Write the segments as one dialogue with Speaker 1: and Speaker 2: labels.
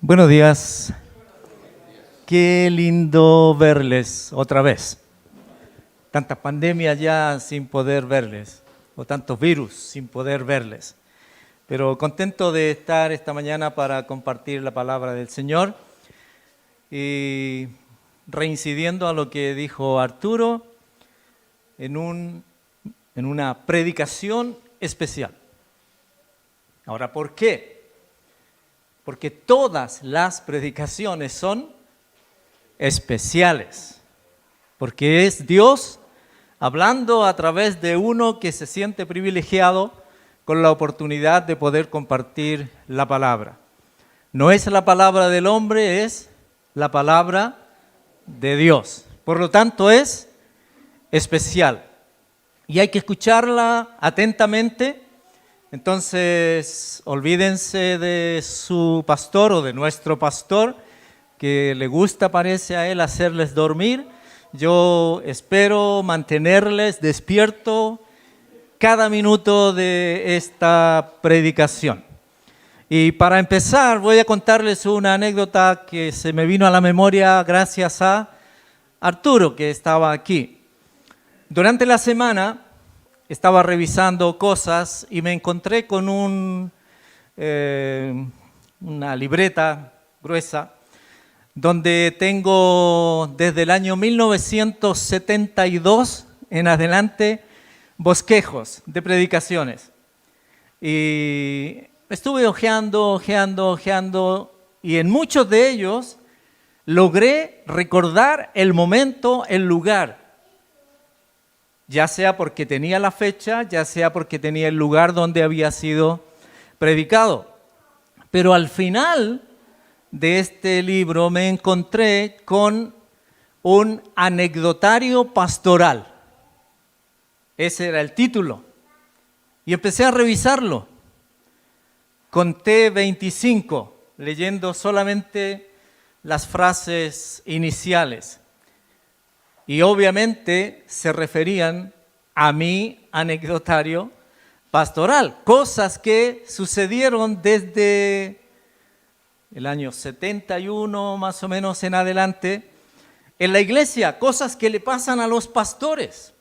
Speaker 1: Buenos días. Qué lindo verles otra vez. Tantas pandemias ya sin poder verles, o tantos virus sin poder verles. Pero contento de estar esta mañana para compartir la palabra del Señor y reincidiendo a lo que dijo Arturo en una predicación especial. Ahora, ¿por qué? Porque todas las predicaciones son especiales, porque es Dios hablando a través de uno que se siente privilegiado con la oportunidad de poder compartir la palabra. No es la palabra del hombre, es la palabra de Dios. Por lo tanto, es especial y hay que escucharla atentamente. Entonces, olvídense de su pastor o de nuestro pastor, que le gusta, parece a él, hacerles dormir. Yo espero mantenerles despiertos cada minuto de esta predicación. Y para empezar, voy a contarles una anécdota que se me vino a la memoria gracias a Arturo, que estaba aquí. Durante la semana estaba revisando cosas y me encontré con una libreta gruesa donde tengo desde el año 1972 en adelante bosquejos de predicaciones. Y estuve hojeando y en muchos de ellos logré recordar el momento, el lugar. Ya sea porque tenía la fecha, ya sea porque tenía el lugar donde había sido predicado. Pero al final de este libro me encontré con un anecdotario pastoral. Ese era el título. Y empecé a revisarlo. Conté 25, leyendo solamente las frases iniciales. Y obviamente se referían a mi anecdotario pastoral, cosas que sucedieron desde el año 71 más o menos en adelante en la iglesia, cosas que le pasan a los pastores.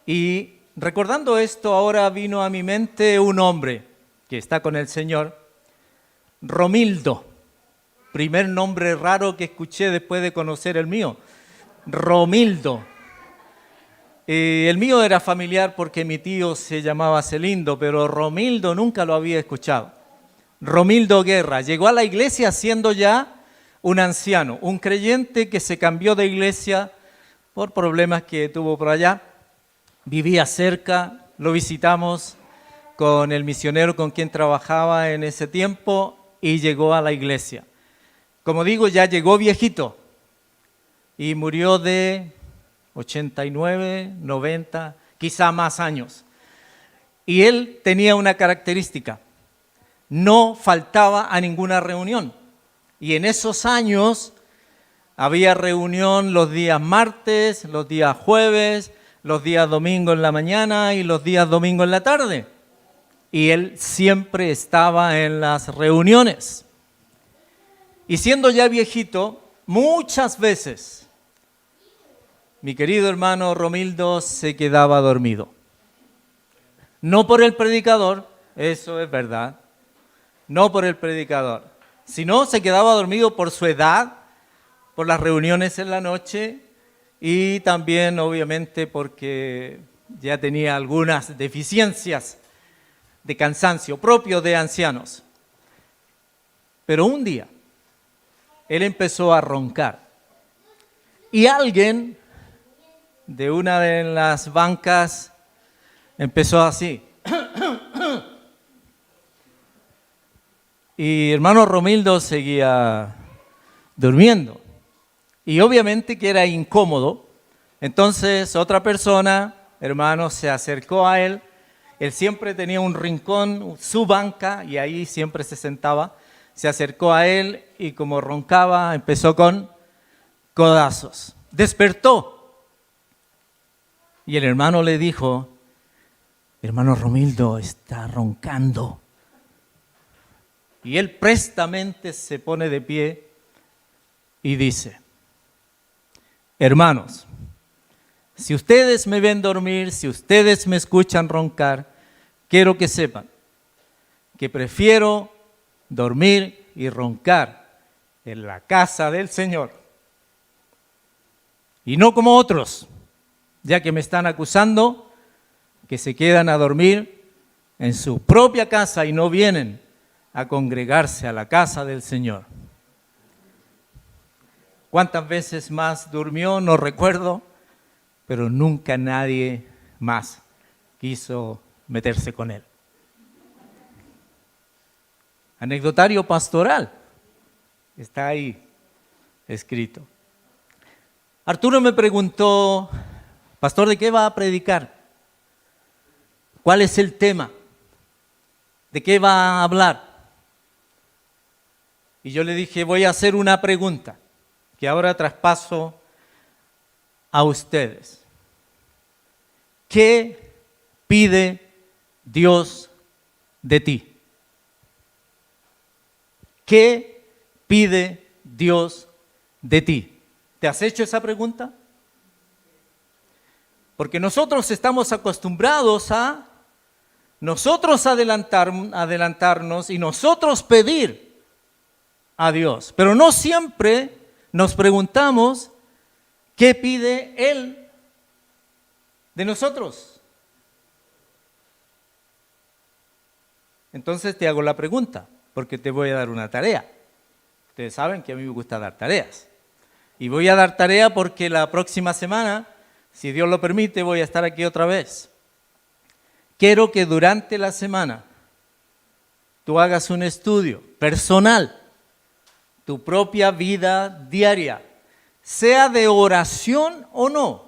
Speaker 1: Y recordando esto, ahora vino a mi mente un hombre que está con el Señor, Romildo, primer nombre raro que escuché después de conocer el mío. Romildo. El mío era familiar porque mi tío se llamaba Celindo, pero Romildo nunca lo había escuchado. Romildo Guerra llegó a la iglesia siendo ya un anciano, un creyente que se cambió de iglesia por problemas que tuvo por allá. Vivía cerca, lo visitamos con el misionero con quien trabajaba en ese tiempo y llegó a la iglesia. Como digo, ya llegó viejito. Y murió de 89, 90, quizá más años. Y él tenía una característica, no faltaba a ninguna reunión. Y en esos años había reunión los días martes, los días jueves, los días domingo en la mañana y los días domingo en la tarde. Y él siempre estaba en las reuniones. Y siendo ya viejito, muchas veces mi querido hermano Romildo se quedaba dormido. No por el predicador, eso es verdad, no por el predicador, sino se quedaba dormido por su edad, por las reuniones en la noche y también obviamente porque ya tenía algunas deficiencias de cansancio propio de ancianos. Pero un día él empezó a roncar y alguien de una de las bancas empezó así. Y hermano Romildo seguía durmiendo. Y obviamente que era incómodo. Entonces otra persona, hermano, se acercó a él. Él siempre tenía un rincón, su banca, y ahí siempre se sentaba. Se acercó a él y como roncaba, empezó con codazos. Despertó. Y el hermano le dijo, hermano Romildo está roncando. Y él prestamente se pone de pie y dice: hermanos, si ustedes me ven dormir, si ustedes me escuchan roncar, quiero que sepan que prefiero dormir y roncar en la casa del Señor, y no como otros, ya que me están acusando que se quedan a dormir en su propia casa y no vienen a congregarse a la casa del Señor. ¿Cuántas veces más durmió? No recuerdo, pero nunca nadie más quiso meterse con él. Anecdotario pastoral, está ahí escrito. Arturo me preguntó: pastor, ¿de qué va a predicar? ¿Cuál es el tema? ¿De qué va a hablar? Y yo le dije: voy a hacer una pregunta que ahora traspaso a ustedes. ¿Qué pide Dios de ti? ¿Qué pide Dios de ti? ¿Te has hecho esa pregunta? Porque nosotros estamos acostumbrados a nosotros adelantarnos y nosotros pedir a Dios. Pero no siempre nos preguntamos qué pide Él de nosotros. Entonces te hago la pregunta, porque te voy a dar una tarea. Ustedes saben que a mí me gusta dar tareas. Y voy a dar tarea porque la próxima semana, si Dios lo permite, voy a estar aquí otra vez. Quiero que durante la semana tú hagas un estudio personal, tu propia vida diaria, sea de oración o no.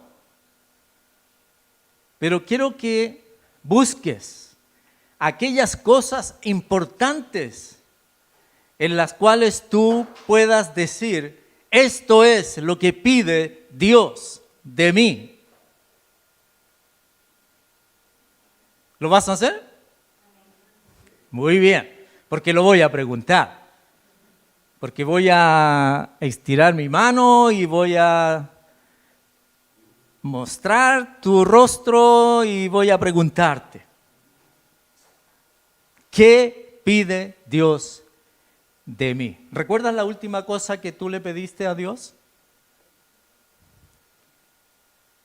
Speaker 1: Pero quiero que busques aquellas cosas importantes en las cuales tú puedas decir: esto es lo que pide Dios de mí. ¿Lo vas a hacer? Muy bien, porque lo voy a preguntar. Porque voy a estirar mi mano y voy a mostrar tu rostro y voy a preguntarte: ¿qué pide Dios de mí? ¿Recuerdas la última cosa que tú le pediste a Dios?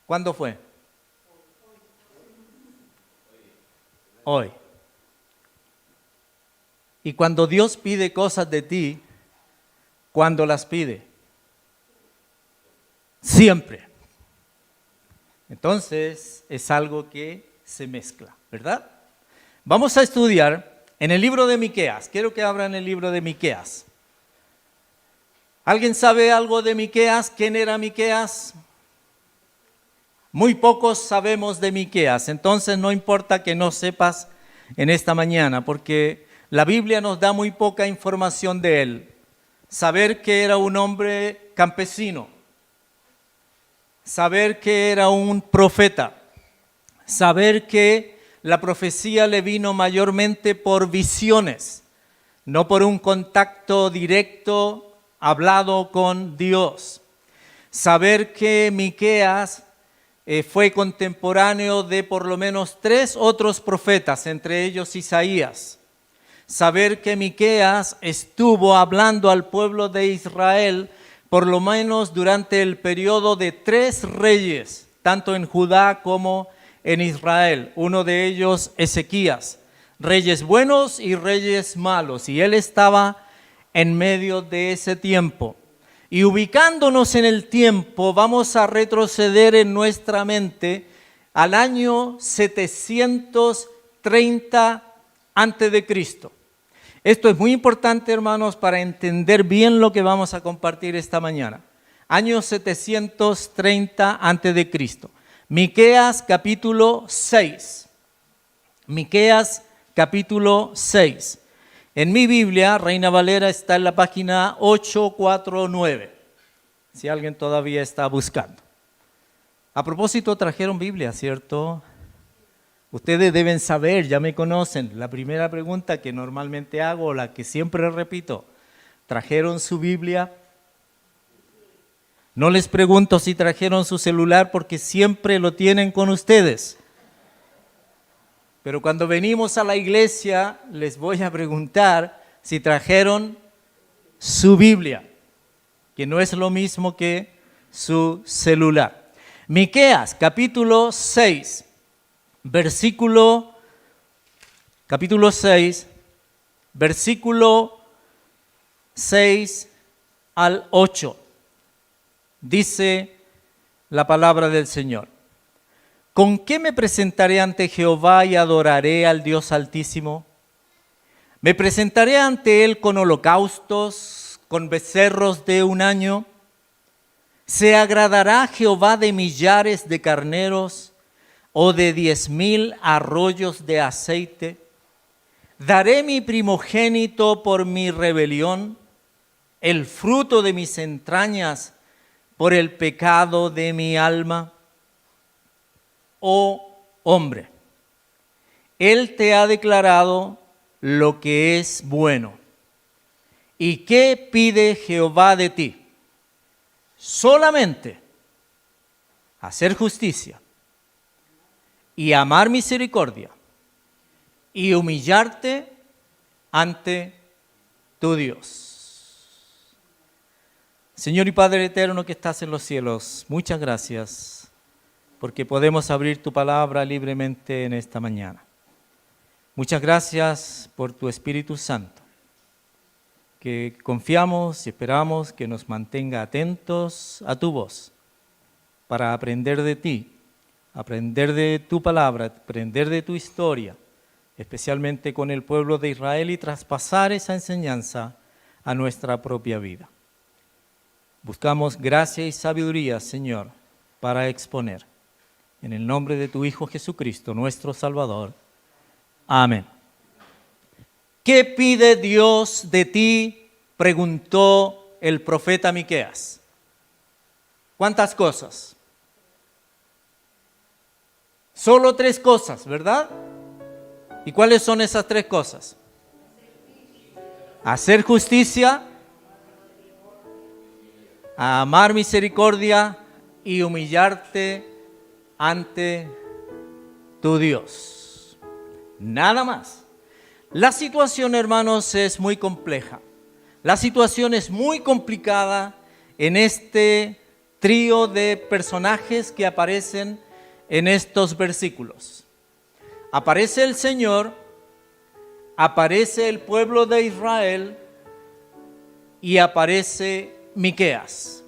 Speaker 1: ¿Cuándo fue? Hoy. Y cuando Dios pide cosas de ti, ¿cuándo las pide? Siempre. Entonces es algo que se mezcla, ¿verdad? Vamos a estudiar en el libro de Miqueas. Quiero que abran el libro de Miqueas. ¿Alguien sabe algo de Miqueas? ¿Quién era Miqueas? Muy pocos sabemos de Miqueas, entonces no importa que no sepas en esta mañana, porque la Biblia nos da muy poca información de él. Saber que era un hombre campesino, saber que era un profeta, saber que la profecía le vino mayormente por visiones, no por un contacto directo hablado con Dios. Saber que Miqueas fue contemporáneo de por lo menos 3 otros profetas, entre ellos Isaías. Saber que Miqueas estuvo hablando al pueblo de Israel por lo menos durante el periodo de 3 reyes, tanto en Judá como en Israel. Uno de ellos, Ezequías, reyes buenos y reyes malos, y él estaba en medio de ese tiempo. Y ubicándonos en el tiempo, vamos a retroceder en nuestra mente al año 730 a.C. Esto es muy importante, hermanos, para entender bien lo que vamos a compartir esta mañana. Año 730 a.C. Miqueas capítulo 6. Miqueas capítulo 6. En mi Biblia, Reina Valera, está en la página 849, si alguien todavía está buscando. A propósito, trajeron Biblia, ¿cierto? Ustedes deben saber, ya me conocen, la primera pregunta que normalmente hago, la que siempre repito, ¿trajeron su Biblia? No les pregunto si trajeron su celular porque siempre lo tienen con ustedes. Pero cuando venimos a la iglesia, les voy a preguntar si trajeron su Biblia, que no es lo mismo que su celular. Miqueas, capítulo 6, capítulo 6, versículo 6 al 8. Dice la palabra del Señor. ¿Con qué me presentaré ante Jehová y adoraré al Dios Altísimo? ¿Me presentaré ante Él con holocaustos, con becerros de un año? ¿Se agradará Jehová de millares de carneros o de 10,000 arroyos de aceite? ¿Daré mi primogénito por mi rebelión, el fruto de mis entrañas por el pecado de mi alma? Oh hombre, Él te ha declarado lo que es bueno. ¿Y qué pide Jehová de ti? Solamente hacer justicia y amar misericordia y humillarte ante tu Dios. Señor y Padre eterno que estás en los cielos, muchas gracias porque podemos abrir tu palabra libremente en esta mañana. Muchas gracias por tu Espíritu Santo, que confiamos y esperamos que nos mantenga atentos a tu voz para aprender de ti, aprender de tu palabra, aprender de tu historia, especialmente con el pueblo de Israel y traspasar esa enseñanza a nuestra propia vida. Buscamos gracia y sabiduría, Señor, para exponer. En el nombre de tu Hijo Jesucristo, nuestro Salvador. Amén. ¿Qué pide Dios de ti?, preguntó el profeta Miqueas. ¿Cuántas cosas? Solo 3 cosas, ¿verdad? ¿Y cuáles son esas 3 cosas? Hacer justicia, amar misericordia y humillarte ante tu Dios. Nada más. La situación, hermanos, es muy compleja. La situación es muy complicada en este trío de personajes que aparecen en estos versículos. Aparece el Señor, aparece el pueblo de Israel y aparece Miqueas.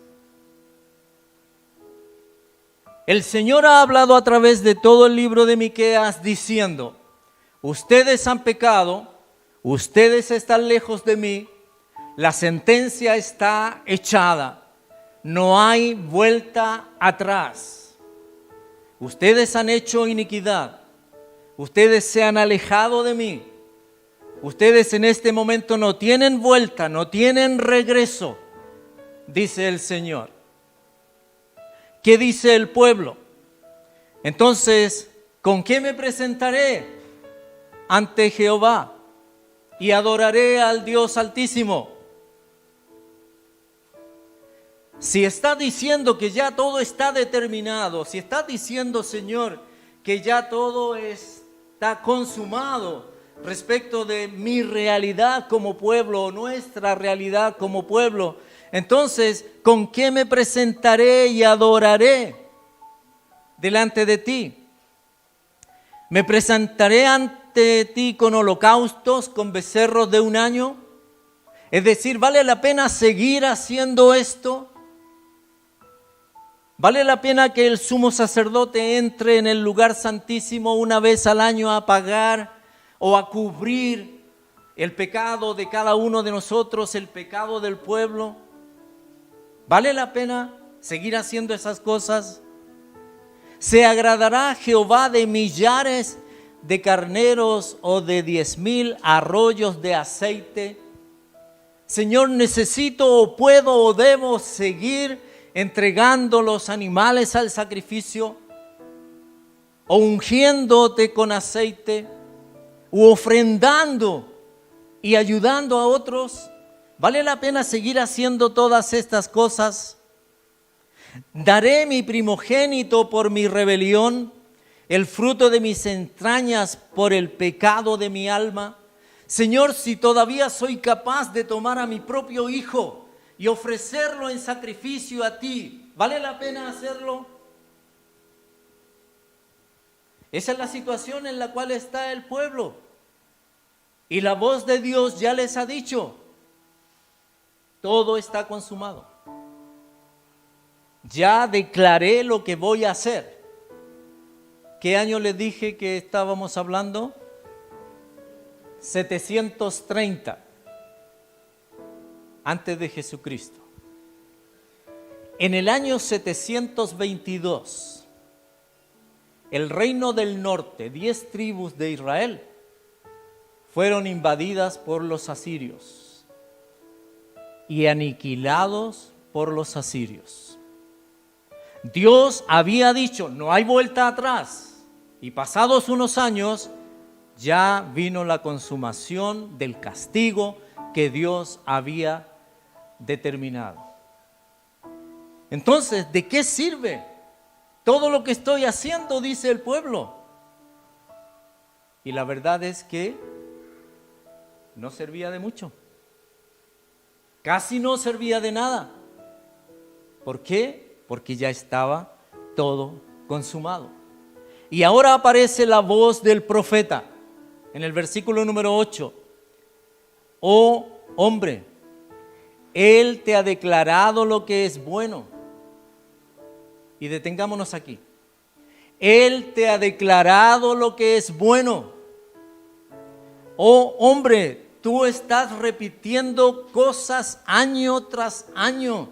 Speaker 1: El Señor ha hablado a través de todo el libro de Miqueas diciendo: ustedes han pecado, ustedes están lejos de mí, la sentencia está echada, no hay vuelta atrás. Ustedes han hecho iniquidad, ustedes se han alejado de mí, ustedes en este momento no tienen vuelta, no tienen regreso, dice el Señor. ¿Qué dice el pueblo? Entonces, ¿con qué me presentaré ante Jehová y adoraré al Dios Altísimo? Si está diciendo que ya todo está determinado, si está diciendo, Señor, que ya todo está consumado respecto de mi realidad como pueblo o nuestra realidad como pueblo, entonces, ¿con qué me presentaré y adoraré delante de ti? ¿Me presentaré ante ti con holocaustos, con becerros de un año? Es decir, ¿vale la pena seguir haciendo esto? ¿Vale la pena que el sumo sacerdote entre en el lugar santísimo una vez al año a pagar o a cubrir el pecado de cada uno de nosotros, el pecado del pueblo? ¿Vale la pena seguir haciendo esas cosas? ¿Se agradará Jehová de millares de carneros o de 10,000 arroyos de aceite? Señor, necesito o puedo o debo seguir entregando los animales al sacrificio. o ungiéndote con aceite, u ofrendando y ayudando a otros? ¿Vale la pena seguir haciendo todas estas cosas? ¿Daré mi primogénito por mi rebelión, el fruto de mis entrañas por el pecado de mi alma? Señor, si todavía soy capaz de tomar a mi propio hijo y ofrecerlo en sacrificio a ti, ¿vale la pena hacerlo? Esa es la situación en la cual está el pueblo. Y la voz de Dios ya les ha dicho, todo está consumado. Ya declaré lo que voy a hacer. ¿Qué año les dije que estábamos hablando? 730, antes de Jesucristo. En el año 722, el reino del norte, 10 tribus de Israel, fueron invadidas por los asirios y aniquilados por los asirios. Dios había dicho, no hay vuelta atrás, y pasados unos años, ya vino la consumación del castigo que Dios había determinado. Entonces, ¿de qué sirve todo lo que estoy haciendo?, dice el pueblo. Y la verdad es que no servía de mucho. Casi no servía de nada. ¿Por qué? Porque ya estaba todo consumado. Y ahora aparece la voz del profeta en el versículo número 8. Oh hombre, Él te ha declarado lo que es bueno. Y detengámonos aquí. Él te ha declarado lo que es bueno. Oh hombre, tú estás repitiendo cosas año tras año.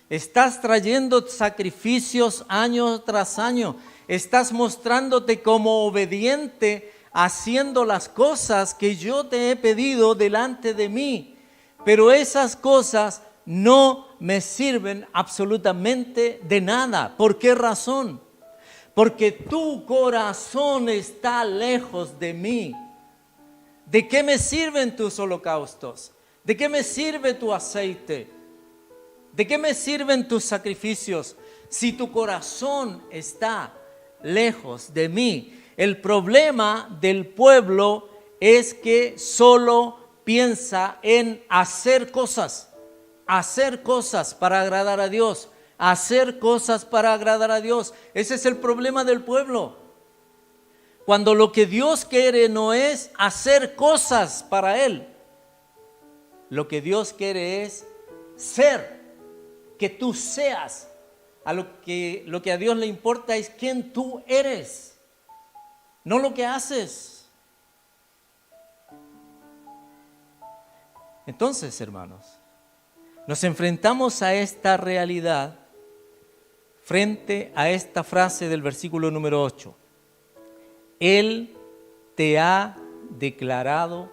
Speaker 1: Estás trayendo sacrificios año tras año. Estás mostrándote como obediente, haciendo las cosas que yo te he pedido delante de mí. Pero esas cosas no me sirven absolutamente de nada. ¿Por qué razón? Porque tu corazón está lejos de mí. ¿De qué me sirven tus holocaustos? ¿De qué me sirve tu aceite? ¿De qué me sirven tus sacrificios si tu corazón está lejos de mí? El problema del pueblo es que solo piensa en hacer cosas para agradar a Dios, hacer cosas para agradar a Dios. Ese es el problema del pueblo. Cuando lo que Dios quiere no es hacer cosas para Él, lo que Dios quiere es ser, que tú seas. Lo que a Dios le importa es quién tú eres, no lo que haces. Entonces, hermanos, nos enfrentamos a esta realidad frente a esta frase del versículo número 8. Él te ha declarado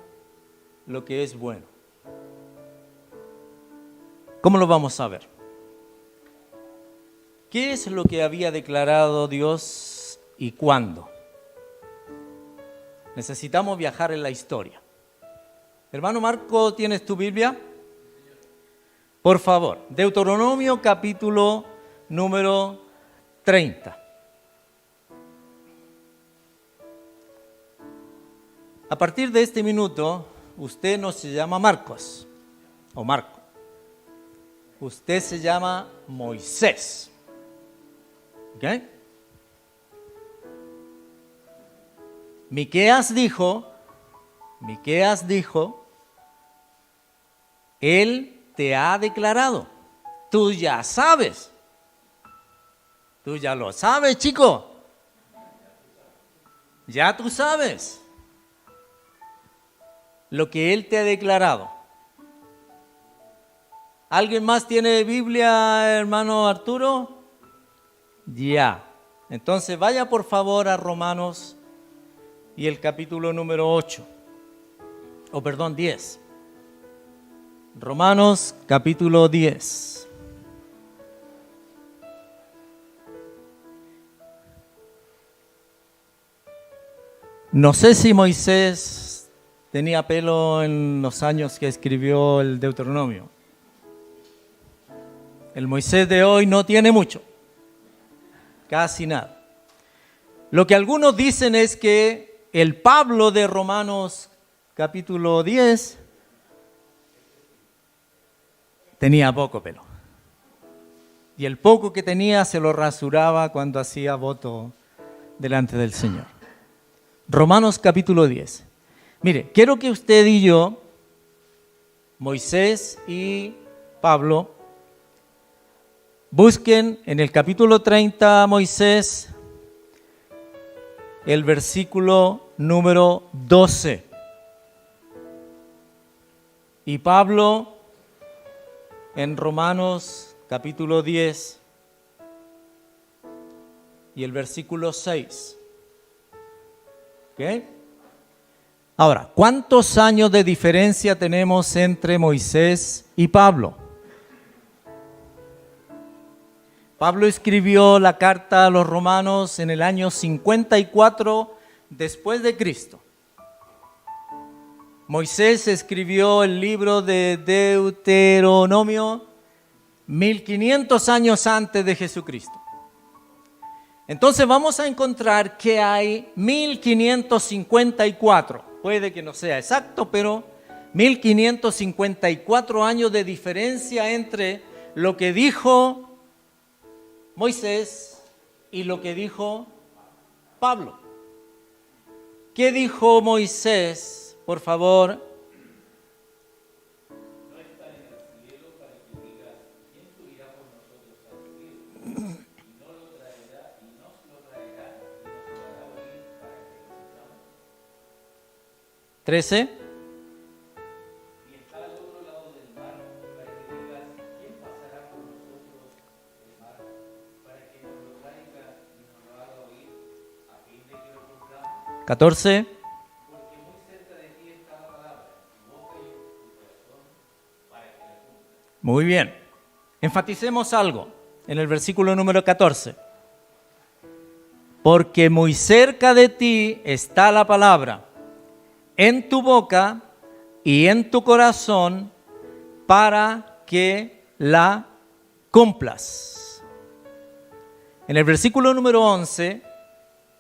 Speaker 1: lo que es bueno. ¿Cómo lo vamos a ver? ¿Qué es lo que había declarado Dios y cuándo? Necesitamos viajar en la historia. Hermano Marco, ¿tienes tu Biblia? Por favor, Deuteronomio capítulo número 30. A partir de este minuto, usted no se llama Marcos o Marco. Usted se llama Moisés. ¿Ok? Miqueas dijo, Él te ha declarado. Tú ya sabes. Tú ya lo sabes, chico. Ya tú sabes lo que Él te ha declarado. ¿Alguien más tiene Biblia, hermano Arturo? Ya. Entonces vaya por favor a Romanos y el capítulo número 8. 10. Romanos capítulo 10. No sé si Moisés tenía pelo en los años que escribió el Deuteronomio. El Moisés de hoy no tiene mucho, casi nada. Lo que algunos dicen es que el Pablo de Romanos capítulo 10 tenía poco pelo. Y el poco que tenía se lo rasuraba cuando hacía voto delante del Señor. Romanos capítulo 10. Mire, quiero que usted y yo, Moisés y Pablo, busquen en el capítulo 30, Moisés, el versículo número 12. Y Pablo en Romanos capítulo 10 y el versículo 6. ¿Ok? Ahora, ¿cuántos años de diferencia tenemos entre Moisés y Pablo? Pablo escribió la carta a los romanos en el año 54 después de Cristo. Moisés escribió el libro de Deuteronomio 1500 años antes de Jesucristo. Entonces vamos a encontrar que hay 1554. Puede que no sea exacto, pero 1554 años de diferencia entre lo que dijo Moisés y lo que dijo Pablo. ¿Qué dijo Moisés? Por favor. No está en el cielo para que digas, ¿quién subirá por nosotros al cielo? Y no lo traerá, y nos lo traerá, y nos lo hará oír para que lo escuchamos. 13. Y está al otro lado del mar, para que digas, ¿quién pasará por nosotros el mar? Para que nos lo traiga y nos lo haga oír, a fin de que lo cumplamos. 14. Porque muy cerca de ti está la palabra, en tu boca y en tu corazón, para que la cumplas. Muy bien. Enfaticemos algo en el versículo número 14. Porque muy cerca de ti está la palabra, en tu boca y en tu corazón, para que la cumplas. En el versículo número 11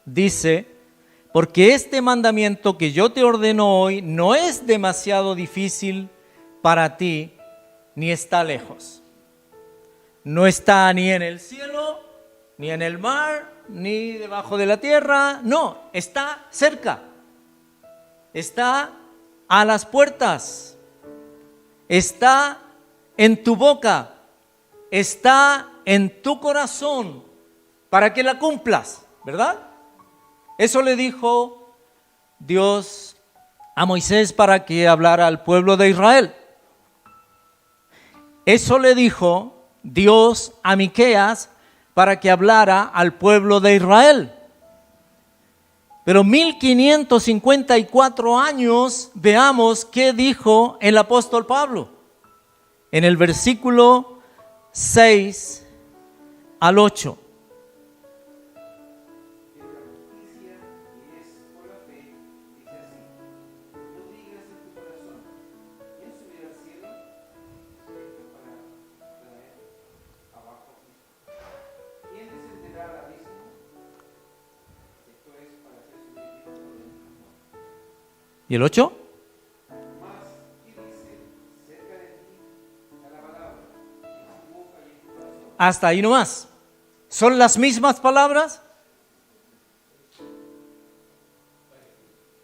Speaker 1: dice, porque este mandamiento que yo te ordeno hoy no es demasiado difícil para ti, ni está lejos. No está ni en el cielo, ni en el mar, ni debajo de la tierra. No, está cerca. Está a las puertas. Está en tu boca. Está en tu corazón para que la cumplas, ¿verdad? Eso le dijo Dios a Moisés para que hablara al pueblo de Israel. Eso le dijo Dios a Miqueas para que hablara al pueblo de Israel. Pero 1554 años, veamos qué dijo el apóstol Pablo. En el versículo 6 al 8. ¿Y el 8? Hasta ahí nomás. ¿Son las mismas palabras?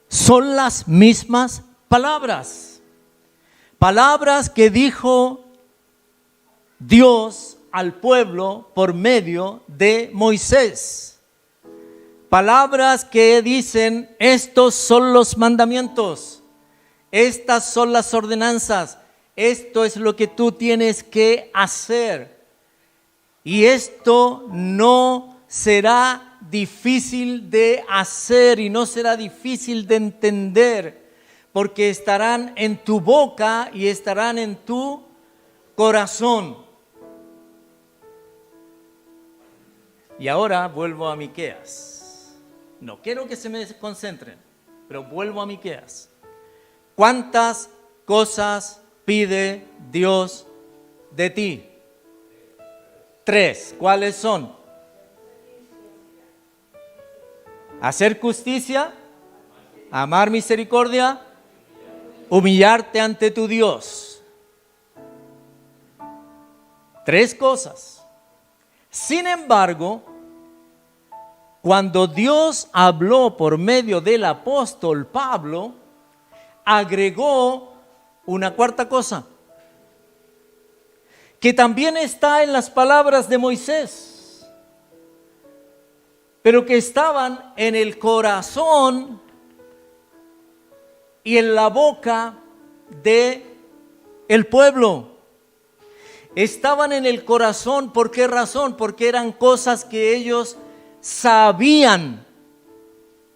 Speaker 1: Son las mismas palabras. Palabras que dijo Dios al pueblo por medio de Moisés. Palabras que dicen, estos son los mandamientos, estas son las ordenanzas, esto es lo que tú tienes que hacer. Y esto no será difícil de hacer y no será difícil de entender, porque estarán en tu boca y estarán en tu corazón. Y ahora vuelvo a Miqueas. No quiero que se me concentren. Pero vuelvo a Miqueas. ¿Cuántas cosas pide Dios de ti? 3. ¿Cuáles son? Hacer justicia, amar misericordia, humillarte ante tu Dios. 3 cosas. Sin embargo, cuando Dios habló por medio del apóstol Pablo, agregó una 4ª cosa, que también está en las palabras de Moisés, pero que estaban en el corazón y en la boca de el pueblo. Estaban en el corazón, ¿por qué razón? Porque eran cosas que ellos sabían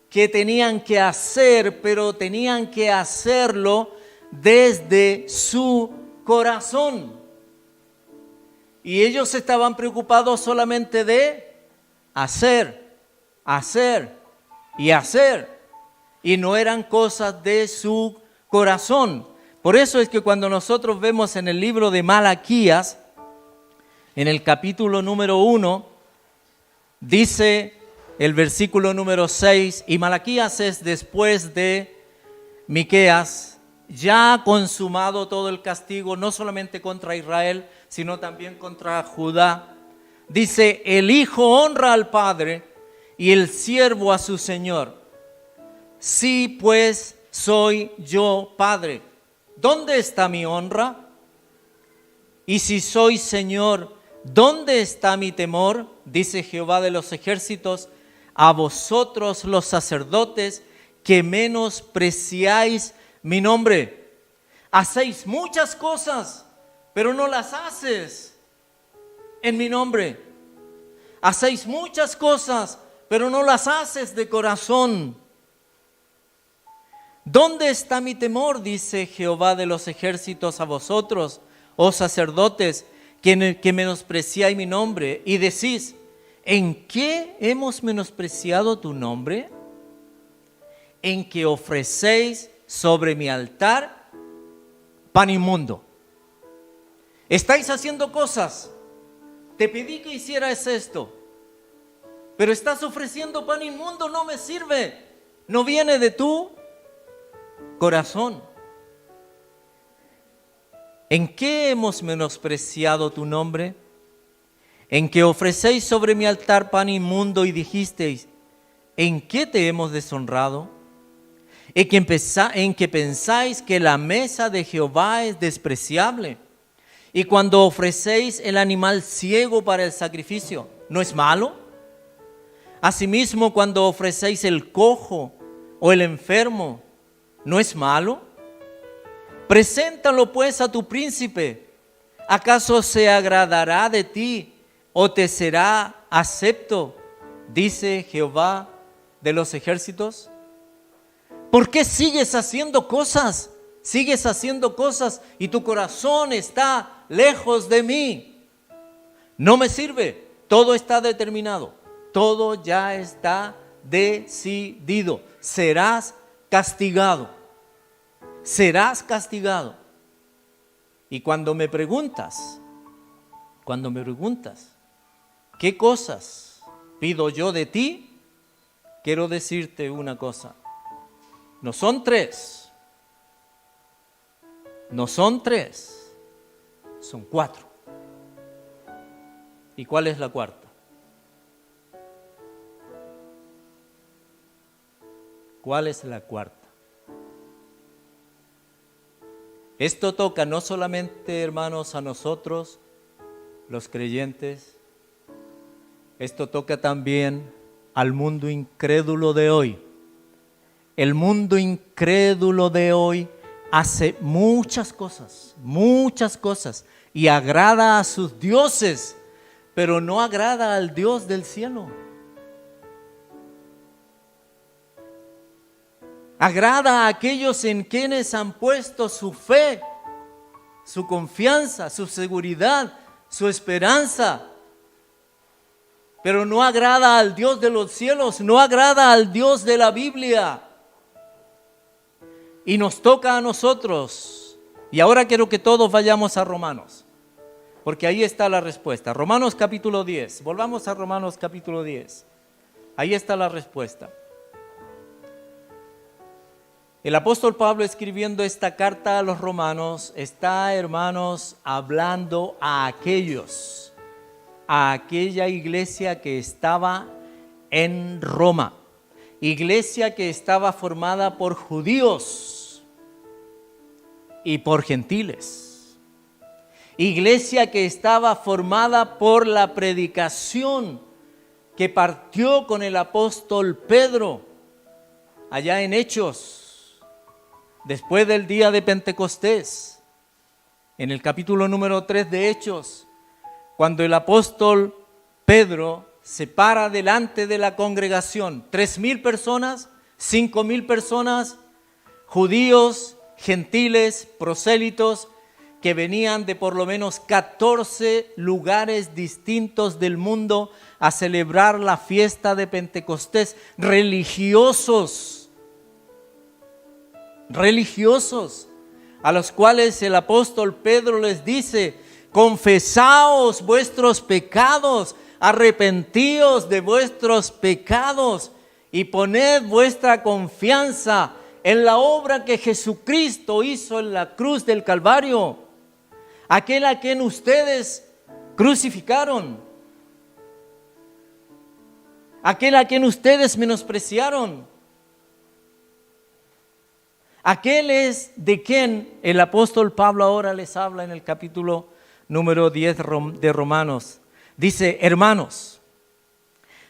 Speaker 1: que tenían que hacer, pero tenían que hacerlo desde su corazón. Y ellos estaban preocupados solamente de hacer y hacer. Y no eran cosas de su corazón. Por eso es que cuando nosotros vemos en el libro de Malaquías, en el capítulo número 1, dice el versículo número 6, y Malaquías es después de Miqueas, ya ha consumado todo el castigo, no solamente contra Israel, sino también contra Judá. Dice, el hijo honra al padre y el siervo a su señor. Sí, pues soy yo padre. ¿Dónde está mi honra? Y si soy señor, ¿dónde está mi temor? Dice Jehová de los ejércitos, a vosotros los sacerdotes que menospreciáis mi nombre. Hacéis muchas cosas, pero no las haces en mi nombre. Hacéis muchas cosas, pero no las haces de corazón. ¿Dónde está mi temor? Dice Jehová de los ejércitos a vosotros, oh sacerdotes, que menospreciáis mi nombre. Y decís, ¿en qué hemos menospreciado tu nombre? En que ofrecéis sobre mi altar pan inmundo. Estáis haciendo cosas. Te pedí que hicieras esto, pero estás ofreciendo pan inmundo, no me sirve. No viene de tu corazón. ¿En qué hemos menospreciado tu nombre? En que ofrecéis sobre mi altar pan inmundo y dijisteis, ¿en qué te hemos deshonrado? En que pensáis que la mesa de Jehová es despreciable. Y cuando ofrecéis el animal ciego para el sacrificio, ¿no es malo? Asimismo, cuando ofrecéis el cojo o el enfermo, ¿no es malo? Preséntalo pues a tu príncipe. ¿Acaso se agradará de ti o te será acepto? Dice Jehová de los ejércitos. ¿Por qué sigues haciendo cosas? Sigues haciendo cosas y tu corazón está lejos de mí. No me sirve. Todo está determinado. Todo ya está decidido. Serás castigado. Serás castigado. Y cuando me preguntas, ¿qué cosas pido yo de ti? Quiero decirte una cosa. No son 3. No son 3. Son 4. ¿Y cuál es la 4ª? ¿Cuál es la 4ª? Esto toca no solamente, hermanos, a nosotros, los creyentes. Esto toca también al mundo incrédulo de hoy. El mundo incrédulo de hoy hace muchas cosas, y agrada a sus dioses, pero no agrada al Dios del cielo. Agrada a aquellos en quienes han puesto su fe, su confianza, su seguridad, su esperanza. Pero no agrada al Dios de los cielos, no agrada al Dios de la Biblia. y nos toca a nosotros. Y ahora quiero que todos vayamos a Romanos, porque ahí está la respuesta. Romanos capítulo 10, volvamos a Romanos capítulo 10. Ahí está la respuesta. El apóstol Pablo, escribiendo esta carta a los romanos, está, hermanos, hablando a aquella iglesia que estaba en Roma, iglesia que estaba formada por judíos y por gentiles, iglesia que estaba formada por la predicación que partió con el apóstol Pedro allá en Hechos, después del día de Pentecostés, en el capítulo número 3 de Hechos, cuando el apóstol Pedro se para delante de la congregación, 3,000 personas, 5,000 personas, judíos, gentiles, prosélitos, que venían de por lo menos 14 lugares distintos del mundo a celebrar la fiesta de Pentecostés, religiosos, a los cuales el apóstol Pedro les dice: confesaos vuestros pecados, arrepentíos de vuestros pecados y poned vuestra confianza en la obra que Jesucristo hizo en la cruz del Calvario, aquel a quien ustedes crucificaron, aquel a quien ustedes menospreciaron. Aquel es de quien el apóstol Pablo ahora les habla en el capítulo número 10 de Romanos. Dice: hermanos,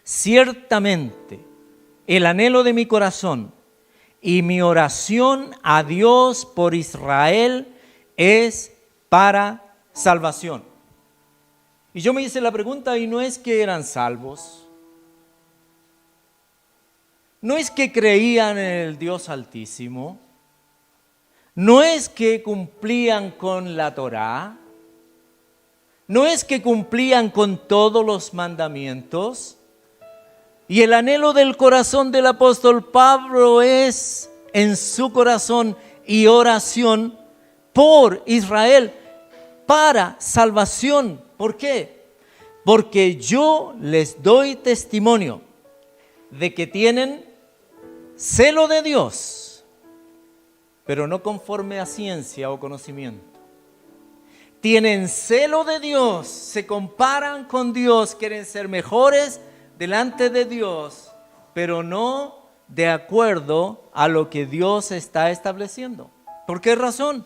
Speaker 1: ciertamente el anhelo de mi corazón y mi oración a Dios por Israel es para salvación. Y yo me hice la pregunta, ¿y no es que eran salvos? ¿No es que creían en el Dios Altísimo? ¿No es que cumplían con la Torá? ¿No es que cumplían con todos los mandamientos? Y el anhelo del corazón del apóstol Pablo es en su corazón y oración por Israel, para salvación. ¿Por qué? Porque yo les doy testimonio de que tienen celo de Dios, pero no conforme a ciencia o conocimiento. Tienen celo de Dios, se comparan con Dios, quieren ser mejores delante de Dios, pero no de acuerdo a lo que Dios está estableciendo. ¿Por qué razón?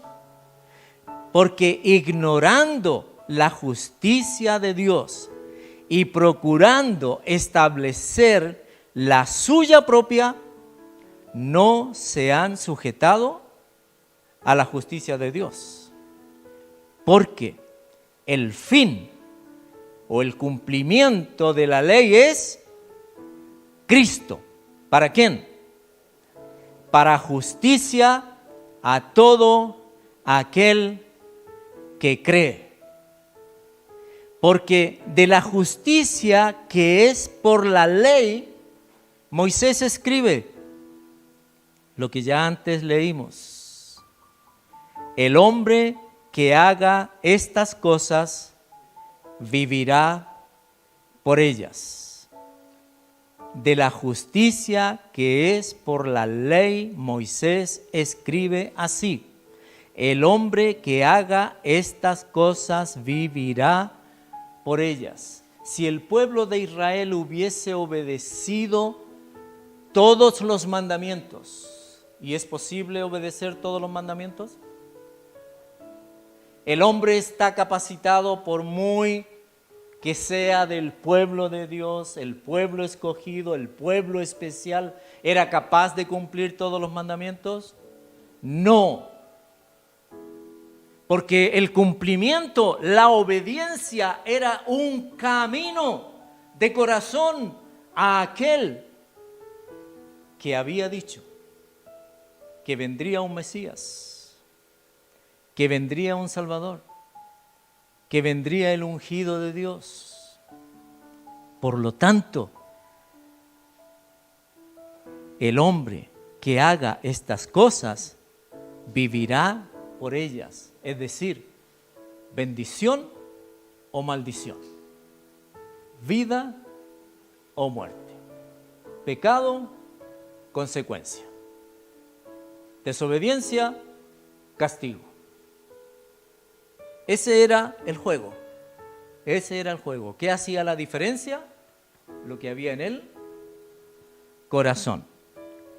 Speaker 1: Porque ignorando la justicia de Dios y procurando establecer la suya propia, no se han sujetado a la justicia de Dios, porque el fin o el cumplimiento de la ley es Cristo. ¿Para quién? Para justicia a todo aquel que cree. Porque de la justicia que es por la ley, Moisés escribe lo que ya antes leímos: el hombre que haga estas cosas vivirá por ellas. De la justicia que es por la ley, Moisés escribe así: el hombre que haga estas cosas vivirá por ellas. Si el pueblo de Israel hubiese obedecido todos los mandamientos, ¿y es posible obedecer todos los mandamientos? El hombre está capacitado, por muy que sea del pueblo de Dios, el pueblo escogido, el pueblo especial, ¿era capaz de cumplir todos los mandamientos? No. Porque el cumplimiento, la obediencia era un camino de corazón a aquel que había dicho que vendría un Mesías, que vendría un Salvador, que vendría el ungido de Dios. Por lo tanto, el hombre que haga estas cosas vivirá por ellas. Es decir, bendición o maldición, vida o muerte, pecado, consecuencia, desobediencia, castigo. Ese era el juego. Ese era el juego. ¿Qué hacía la diferencia? Lo que había en el corazón.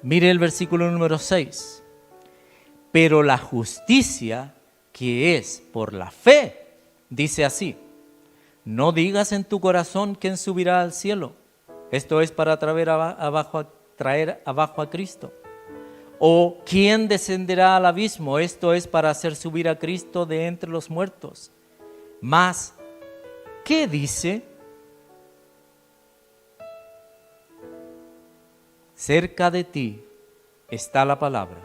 Speaker 1: Mire el versículo número 6. Pero la justicia que es por la fe, dice así: no digas en tu corazón quién subirá al cielo. Esto es para traer abajo a Cristo. O quién descenderá al abismo. Esto es para hacer subir a Cristo de entre los muertos. Mas, ¿qué dice? Cerca de ti está la palabra,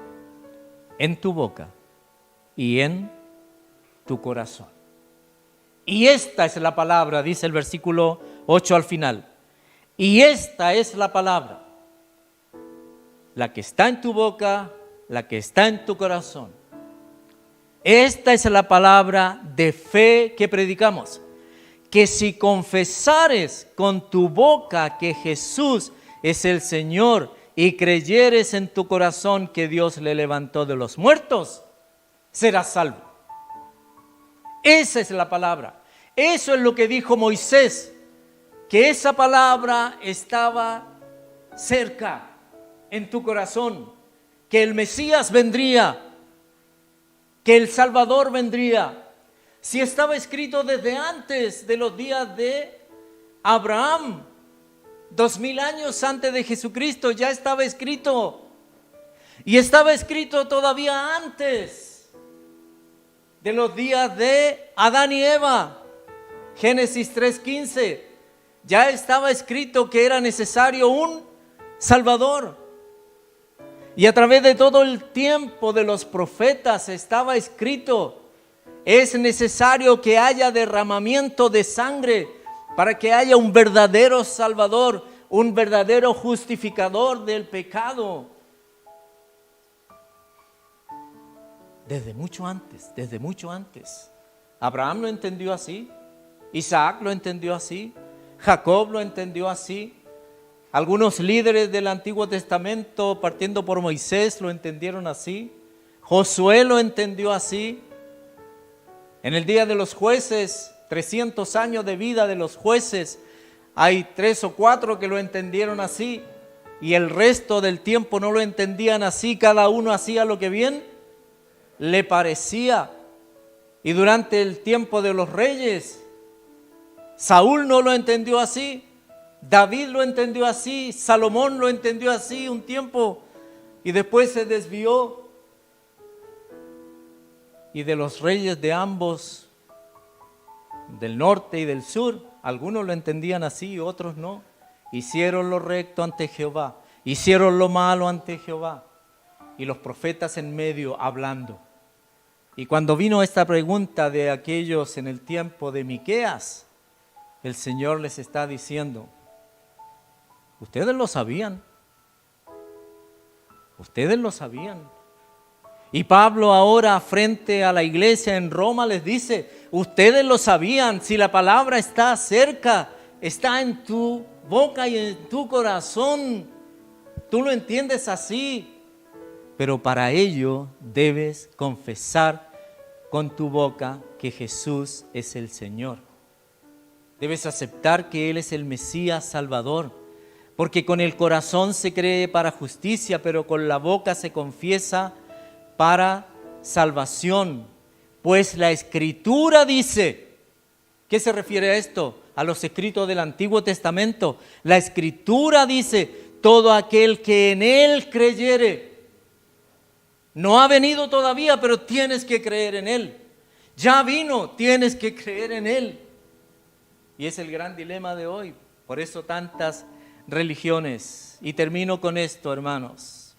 Speaker 1: en tu boca y en tu corazón. Y esta es la palabra, dice el versículo 8 al final. Y esta es la palabra, la que está en tu boca, la que está en tu corazón. Esta es la palabra de fe que predicamos. Que si confesares con tu boca que Jesús es el Señor y creyeres en tu corazón que Dios le levantó de los muertos, serás salvo. Esa es la palabra. Eso es lo que dijo Moisés, que esa palabra estaba cerca en tu corazón, que el Mesías vendría, que el Salvador vendría. Si estaba escrito desde antes de los días de Abraham, 2000 años antes de Jesucristo, ya estaba escrito. Y estaba escrito todavía antes de los días de Adán y Eva. Génesis 3:15, ya estaba escrito que era necesario un Salvador. Y a través de todo el tiempo de los profetas estaba escrito: es necesario que haya derramamiento de sangre para que haya un verdadero Salvador, un verdadero justificador del pecado. Desde mucho antes. Abraham lo entendió así, Isaac lo entendió así, Jacob lo entendió así. Algunos líderes del Antiguo Testamento, partiendo por Moisés, lo entendieron así. Josué lo entendió así. En el día de los jueces, 300 años de vida de los jueces, hay 3 o 4 que lo entendieron así, y el resto del tiempo no lo entendían así. Cada uno hacía lo que bien le parecía. Y durante el tiempo de los reyes, Saúl no lo entendió así, David lo entendió así, Salomón lo entendió así un tiempo, y después se desvió. Y de los reyes de ambos, del norte y del sur, algunos lo entendían así, otros no. Hicieron lo recto ante Jehová, hicieron lo malo ante Jehová. Y los profetas en medio hablando. Y cuando vino esta pregunta de aquellos en el tiempo de Miqueas, el Señor les está diciendo: ustedes lo sabían. Ustedes lo sabían. Y Pablo ahora frente a la iglesia en Roma les dice: ustedes lo sabían, si la palabra está cerca, está en tu boca y en tu corazón, tú lo entiendes así. Pero para ello debes confesar con tu boca que Jesús es el Señor. Debes aceptar que Él es el Mesías Salvador, porque con el corazón se cree para justicia, pero con la boca se confiesa para salvación. Pues la Escritura dice, ¿qué se refiere a esto? A los escritos del Antiguo Testamento. La Escritura dice: todo aquel que en Él creyere. No ha venido todavía, pero tienes que creer en Él. Ya vino, tienes que creer en Él. Y es el gran dilema de hoy. Por eso tantas religiones. Y termino con esto, hermanos.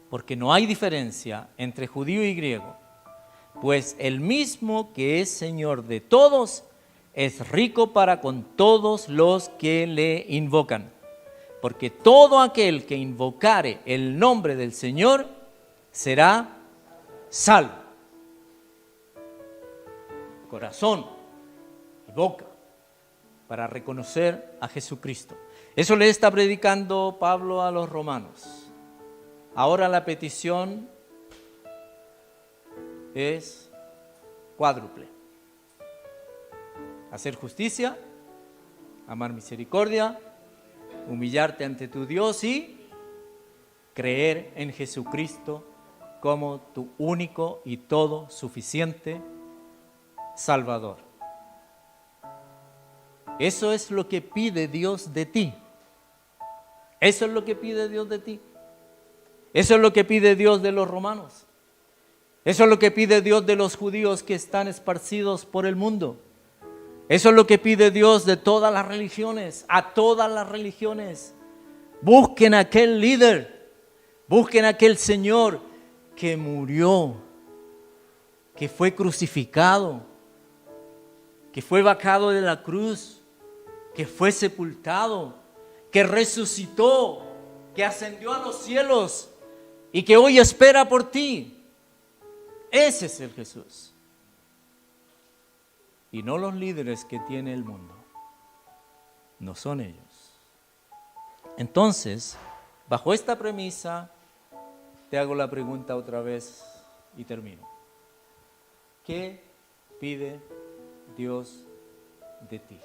Speaker 1: Porque no hay diferencia entre judío y griego. Pues el mismo que es Señor de todos, es rico para con todos los que le invocan. Porque todo aquel que invocare el nombre del Señor será sal, corazón y boca, para reconocer a Jesucristo. Eso le está predicando Pablo a los romanos. Ahora la petición es cuádruple: hacer justicia, amar misericordia, humillarte ante tu Dios y creer en Jesucristo como tu único y todo suficiente Salvador. Eso es lo que pide Dios de ti. Eso es lo que pide Dios de ti. Eso es lo que pide Dios de los romanos. Eso es lo que pide Dios de los judíos que están esparcidos por el mundo. Eso es lo que pide Dios de todas las religiones, a todas las religiones. Busquen a aquel líder, busquen a aquel Señor que murió, que fue crucificado, que fue bajado de la cruz, que fue sepultado, que resucitó, que ascendió a los cielos y que hoy espera por ti. Ese es el Jesús. Y no los líderes que tiene el mundo. No son ellos. Entonces, bajo esta premisa, te hago la pregunta otra vez y termino. ¿Qué pide Dios de ti?